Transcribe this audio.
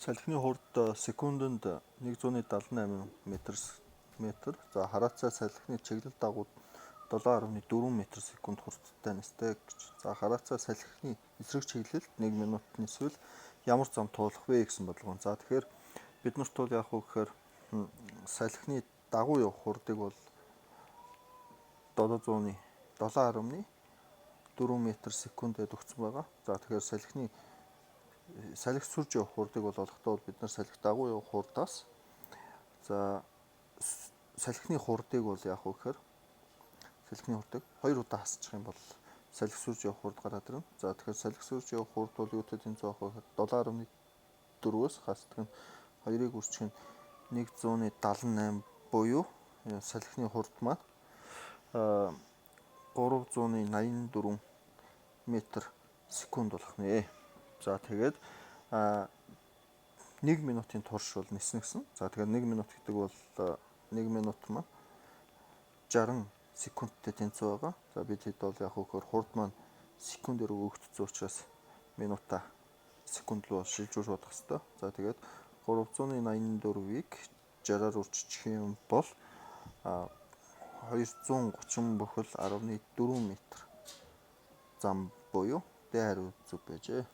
Салхины хурд секундэд 178 метр. За хараацай салхины чиглэл дагуу 7.4 м/сек хурдтай настай гэж. За хараацай салхины эсрэг чиглэлд 1 минутын эсвэл ямар зам туулах вэ гэсэн бодлого. За тэгэхээр бид нарт бол яг уу гэхээр салхины дагуу явах хурдыг бол 7.4 м/секундэд өгсөн байгаа. За тэгэхээр салхи сүрж явах хурдыг бол олохдоо бид нар салхи дагуу явах хурдаас салхины хурдыг бол яг уу гэхээр салхины хурдыг 2 удаа хасчих юм бол салхи сүрж явах хурд гараад ирнэ. За тэгэхээр салхи сүрж явах хурд бол юутай тэнцүү авах вэ? 7.4-өөс хасдаг нь 2-ыг үржих нь 178 буюу салхины хурд маань 384 м/секунд болох нэ. За тэгээд 1 минутын турш бол ниснэгсэн. За тэгэхээр 1 минут гэдэг бол 1 минут маань 60 секундтэй тэнцүү байгаа. За бид хэд бол яг хөөр хурд маань секундээр өгөгдсөн учраас минута секунд руу шилжүүлж бодох хэрэгтэй. За тэгээд 384-ийг 60-аар үржих юм бол 230 бүхэл 14 м зам буюу D хариу зөв байжээ.